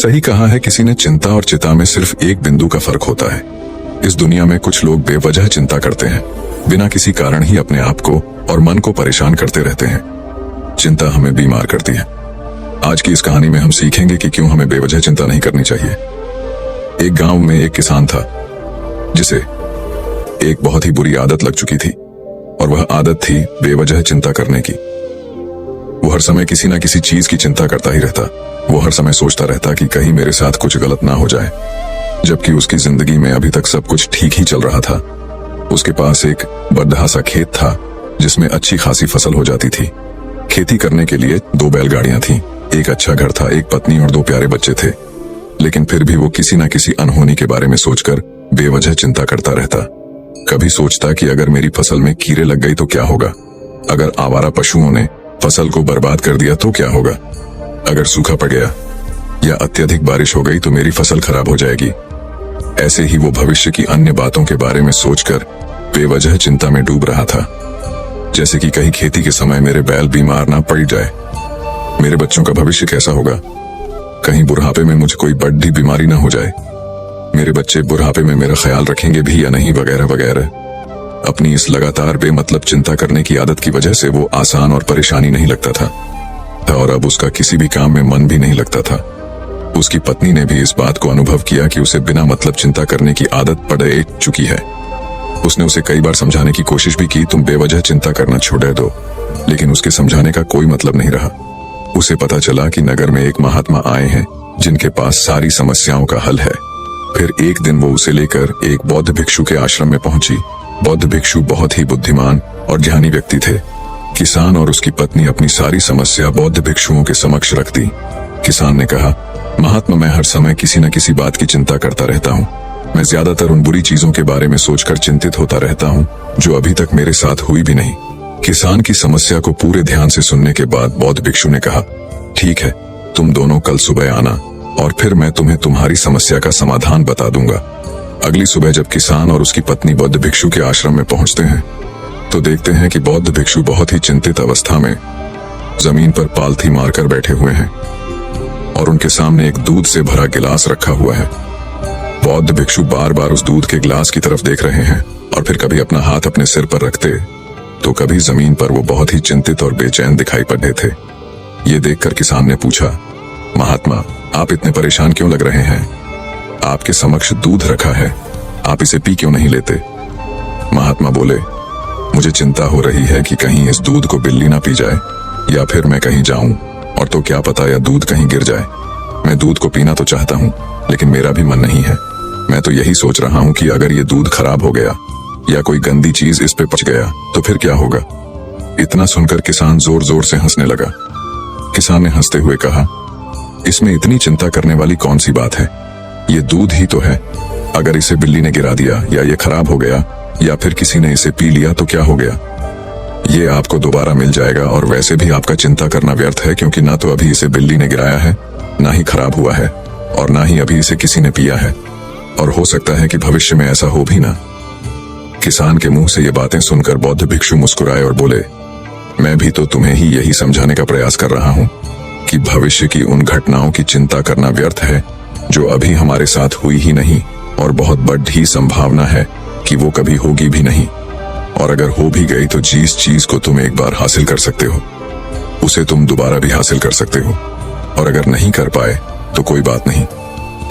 सही कहा है किसी ने, चिंता और चिता में सिर्फ एक बिंदु का फर्क होता है। इस दुनिया में कुछ लोग बेवजह चिंता करते हैं, बिना किसी कारण ही अपने आप को और मन को परेशान करते रहते हैं। चिंता हमें बीमार करती है। आज की इस कहानी में हम सीखेंगे कि क्यों हमें बेवजह चिंता नहीं करनी चाहिए। एक गांव में एक किसान था जिसे एक बहुत ही बुरी आदत लग चुकी थी, और वह आदत थी बेवजह चिंता करने की। वो हर समय किसी ना किसी चीज की चिंता करता ही रहता। वो हर समय सोचता रहता कि कहीं मेरे साथ कुछ गलत ना हो जाए, जबकि उसकी जिंदगी में अभी तक सब कुछ ठीक ही चल रहा था। उसके पास एक बड़ा सा खेत था जिसमें अच्छी खासी फसल हो जाती थी। खेती करने के लिए 2 बैलगाड़ियां थीं, एक अच्छा घर था, एक पत्नी और 2 प्यारे बच्चे थे। लेकिन फिर भी वो किसी न किसी अनहोनी के बारे में सोचकर बेवजह चिंता करता रहता। कभी सोचता कि अगर मेरी फसल में कीड़े लग गई तो क्या होगा, अगर आवारा पशुओं ने फसल को बर्बाद कर दिया तो क्या होगा, अगर सूखा पड़ गया या अत्यधिक बारिश हो गई तो मेरी फसल खराब हो जाएगी। ऐसे ही वो भविष्य की अन्य बातों के बारे में सोचकर बेवजह चिंता में डूब रहा था। जैसे कि कहीं खेती के समय मेरे बैल बीमार ना पड़ जाए, मेरे बच्चों का भविष्य कैसा होगा, कहीं बुढ़ापे में मुझे कोई बड़ी बीमारी ना हो जाए, मेरे बच्चे बुढ़ापे में मेरा ख्याल रखेंगे भी या नहीं, वगैरह वगैरह। अपनी इस लगातार बेमतलब चिंता करने की आदत की वजह से वो आसान और परेशानी नहीं लगता था, और अब उसका किसी भी काम में मन भी नहीं लगता था। उसकी पत्नी ने भी इस बात को अनुभव किया कि उसे बिना मतलब चिंता करने की आदत पड़ चुकी है। उसने उसे कई बार समझाने की कोशिश भी की, तुम बेवजह चिंता करना छोड़ दो, लेकिन उसके समझाने का कोई मतलब नहीं रहा। उसे पता चला कि नगर में एक महात्मा आए हैं जिनके पास सारी समस्याओं का हल है। फिर एक दिन वो उसे लेकर एक बौद्ध भिक्षु के आश्रम में पहुंची। बौद्ध भिक्षु बहुत ही बुद्धिमान और ज्ञानी व्यक्ति थे। किसान और उसकी पत्नी अपनी सारी समस्या बौद्ध भिक्षुओं के समक्ष रख दी। किसान ने कहा, महात्मा, मैं हर समय किसी न किसी बात की चिंता करता रहता हूँ। मैं ज्यादातर उन बुरी चीजों के बारे में सोचकर चिंतित होता रहता हूँ जो अभी तक मेरे साथ हुई भी नहीं। किसान की समस्या को पूरे ध्यान से सुनने के बाद बौद्ध भिक्षु ने कहा, ठीक है, तुम दोनों कल सुबह आना और फिर मैं तुम्हें तुम्हारी समस्या का समाधान बता दूंगा। अगली सुबह जब किसान और उसकी पत्नी बौद्ध भिक्षु के आश्रम में पहुंचते हैं तो देखते हैं कि बौद्ध भिक्षु बहुत ही चिंतित अवस्था में जमीन पर पालथी मारकर बैठे हुए हैं और उनके सामने एक दूध से भरा गिलास रखा हुआ है। बौद्ध भिक्षु बार बार उस दूध के गिलास की तरफ देख रहे हैं और फिर कभी अपना हाथ अपने सिर पर रखते तो कभी जमीन पर। वो बहुत ही चिंतित और बेचैन दिखाई पड़ रहे थे। ये देखकर किसान ने पूछा, महात्मा, आप इतने परेशान क्यों लग रहे हैं? आपके समक्ष दूध रखा है, आप इसे पी क्यों नहीं लेते? महात्मा बोले, मुझे चिंता हो रही है कि कहीं इस दूध को बिल्ली ना पी जाए या फिर मैं कहीं जाऊं और तो क्या पता या दूध कहीं गिर जाए। मैं दूध को पीना तो चाहता हूं लेकिन मेरा भी मन नहीं है। मैं तो यही सोच रहा हूं कि अगर ये दूध खराब हो गया या कोई गंदी चीज इस पे पच गया तो फिर क्या होगा। इतना सुनकर किसान जोर जोर से हंसने लगा। किसान ने हंसते हुए कहा, इसमें इतनी चिंता करने वाली कौन सी बात है, ये दूध ही तो है। अगर इसे बिल्ली ने गिरा दिया या ये खराब हो गया या फिर किसी ने इसे पी लिया तो क्या हो गया। ये आपको दोबारा मिल जाएगा और वैसे भी आपका चिंता करना व्यर्थ है, क्योंकि ना तो अभी इसे बिल्ली ने गिराया है, ना ही खराब हुआ है और ना ही अभी इसे किसी ने पिया है, और हो सकता है कि भविष्य में ऐसा हो भी ना। किसान के मुंह से ये बातें सुनकर बौद्ध भिक्षु मुस्कुराए और बोले, मैं भी तो तुम्हें ही यही समझाने का प्रयास कर रहा हूँ कि भविष्य की उन घटनाओं की चिंता करना व्यर्थ है जो अभी हमारे साथ हुई ही नहीं और बहुत बड़ी संभावना है कि वो कभी होगी भी नहीं। और अगर हो भी गई तो जिस चीज को तुम एक बार हासिल कर सकते हो उसे तुम दोबारा भी हासिल कर सकते हो, और अगर नहीं कर पाए तो कोई बात नहीं,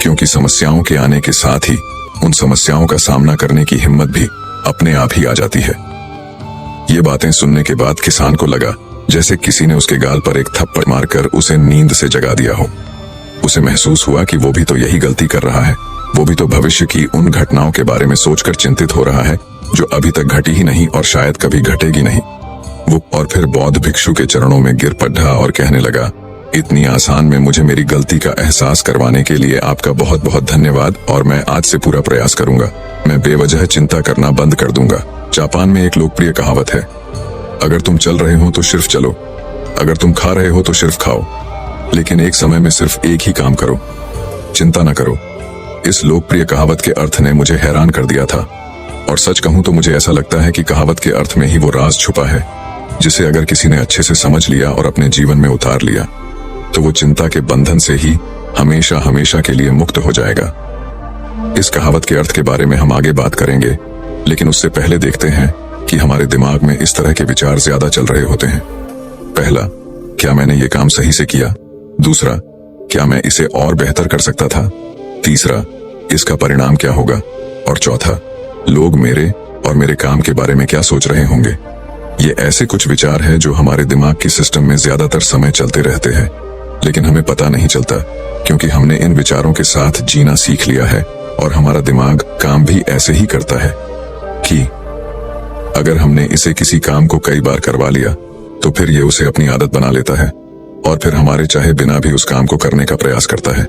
क्योंकि समस्याओं के आने के साथ ही उन समस्याओं का सामना करने की हिम्मत भी अपने आप ही आ जाती है। ये बातें सुनने के बाद किसान को लगा जैसे किसी ने उसके गाल पर एक थप्पड़ मारकर उसे नींद से जगा दिया हो। उसे महसूस हुआ कि वो भी तो यही गलती कर रहा है। वो भी तो भविष्य की उन घटनाओं के बारे में सोचकर चिंतित हो रहा है जो अभी तक घटी ही नहीं और शायद कभी घटेगी नहीं। वो और फिर बौद्ध भिक्षु के चरणों में गिर पड़ा और कहने लगा, इतनी आसान में मुझे मेरी गलती का एहसास करवाने के लिए आपका बहुत बहुत धन्यवाद, और मैं आज से पूरा प्रयास करूंगा। मैं बेवजह चिंता करना बंद कर दूंगा। जापान में एक लोकप्रिय कहावत है, अगर तुम चल रहे हो तो सिर्फ चलो, अगर तुम खा रहे हो तो सिर्फ खाओ, लेकिन एक समय में सिर्फ एक ही काम करो, चिंता न करो। इस लोकप्रिय कहावत के अर्थ ने मुझे हैरान कर दिया था, और सच कहूं तो मुझे ऐसा लगता है कि कहावत के अर्थ में ही वो राज छुपा है जिसे अगर किसी ने अच्छे से समझ लिया और अपने जीवन में उतार लिया तो वो चिंता के बंधन से ही हमेशा हमेशा के लिए मुक्त हो जाएगा। इस कहावत के अर्थ के बारे में हम आगे बात करेंगे, लेकिन उससे पहले देखते हैं कि हमारे दिमाग में इस तरह के विचार ज्यादा चल रहे होते हैं। पहला, क्या मैंने ये काम सही से किया? दूसरा, क्या मैं इसे और बेहतर कर सकता था? तीसरा, इसका परिणाम क्या होगा? और चौथा, लोग मेरे और मेरे काम के बारे में क्या सोच रहे होंगे? ये ऐसे कुछ विचार हैं जो हमारे दिमाग की सिस्टम में ज्यादातर समय चलते रहते हैं, लेकिन हमें पता नहीं चलता, क्योंकि हमने इन विचारों के साथ जीना सीख लिया है और हमारा दिमाग काम भी ऐसे ही करता है कि अगर हमने इसे किसी काम को कई बार करवा लिया तो फिर ये उसे अपनी आदत बना लेता है और फिर हमारे चाहे बिना भी उस काम को करने का प्रयास करता है।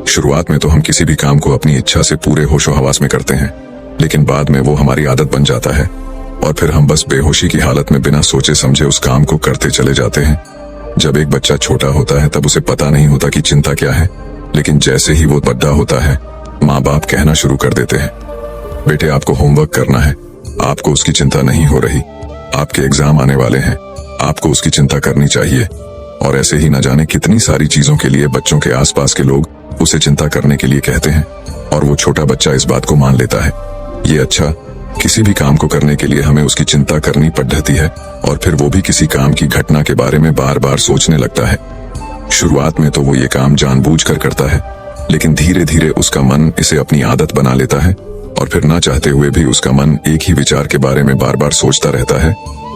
शुरुआत में तो हम किसी भी काम को अपनी इच्छा से पूरे होशो हवास में करते हैं, लेकिन बाद में वो हमारी आदत बन जाता है और फिर हम बस बेहोशी की हालत में बिना सोचे समझे उस काम को करते चले जाते हैं। जब एक बच्चा छोटा होता है तब उसे पता नहीं होता कि चिंता क्या है, लेकिन जैसे ही वो बड़ा होता है माँ बाप कहना शुरू कर देते हैं, बेटे आपको होमवर्क करना है, आपको उसकी चिंता नहीं हो रही, आपके एग्जाम आने वाले हैं, आपको उसकी चिंता करनी चाहिए। और ऐसे ही न जाने कितनी सारी चीजों के लिए बच्चों के आसपास के लोग उसे चिंता करने के लिए कहते हैं और वो छोटा बच्चा इस बात को मान लेता है। ये अच्छा, किसी भी काम को करने के लिए हमें उसकी चिंता करनी पड़ती है और फिर वो भी किसी काम की घटना के बारे में बार बार सोचने लगता है। शुरुआत में तो वो ये काम जानबूझकर करता है, लेकिन धीरे धीरे उसका मन इसे अपनी आदत बना लेता है और फिर ना चाहते हुए भी उसका मन एक ही विचार के बारे में बार बार सोचता रहता है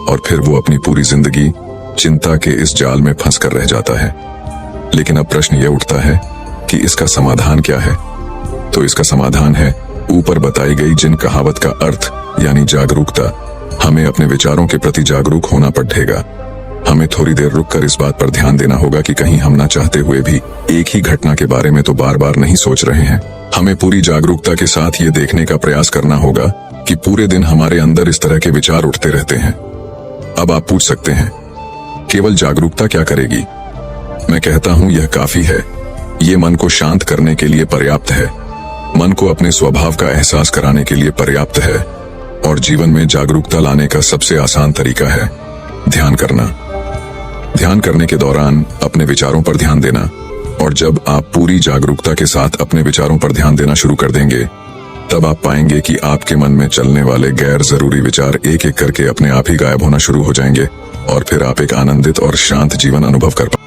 और फिर वो अपनी पूरी जिंदगी चिंता के इस जाल में फंस कर रह जाता है। लेकिन अब प्रश्न ये उठता है कि इसका समाधान क्या है? तो इसका समाधान है ऊपर बताई गई जिन कहावत का अर्थ यानी जागरूकता। हमें अपने विचारों के प्रति जागरूक होना पड़ेगा। हमें थोड़ी देर रुककर इस बात पर ध्यान देना होगा कि कहीं हम ना चाहते हुए भी एक ही घटना के बारे में तो बार बार नहीं सोच रहे हैं। हमें पूरी जागरूकता के साथ ये देखने का प्रयास करना होगा कि पूरे दिन हमारे अंदर इस तरह के विचार उठते रहते हैं। अब आप पूछ सकते हैं, केवल जागरूकता क्या करेगी? मैं कहता हूं यह काफी है। ये मन को शांत करने के लिए पर्याप्त है, मन को अपने स्वभाव का एहसास कराने के लिए पर्याप्त है और जीवन में जागरूकता लाने का सबसे आसान तरीका है ध्यान करना। ध्यान करने के दौरान अपने विचारों पर ध्यान देना, और जब आप पूरी जागरूकता के साथ अपने विचारों पर ध्यान देना शुरू कर देंगे तब आप पाएंगे कि आपके मन में चलने वाले गैर जरूरी विचार एक एक करके अपने आप ही गायब होना शुरू हो जाएंगे और फिर आप एक आनंदित और शांत जीवन अनुभव कर पाएंगे।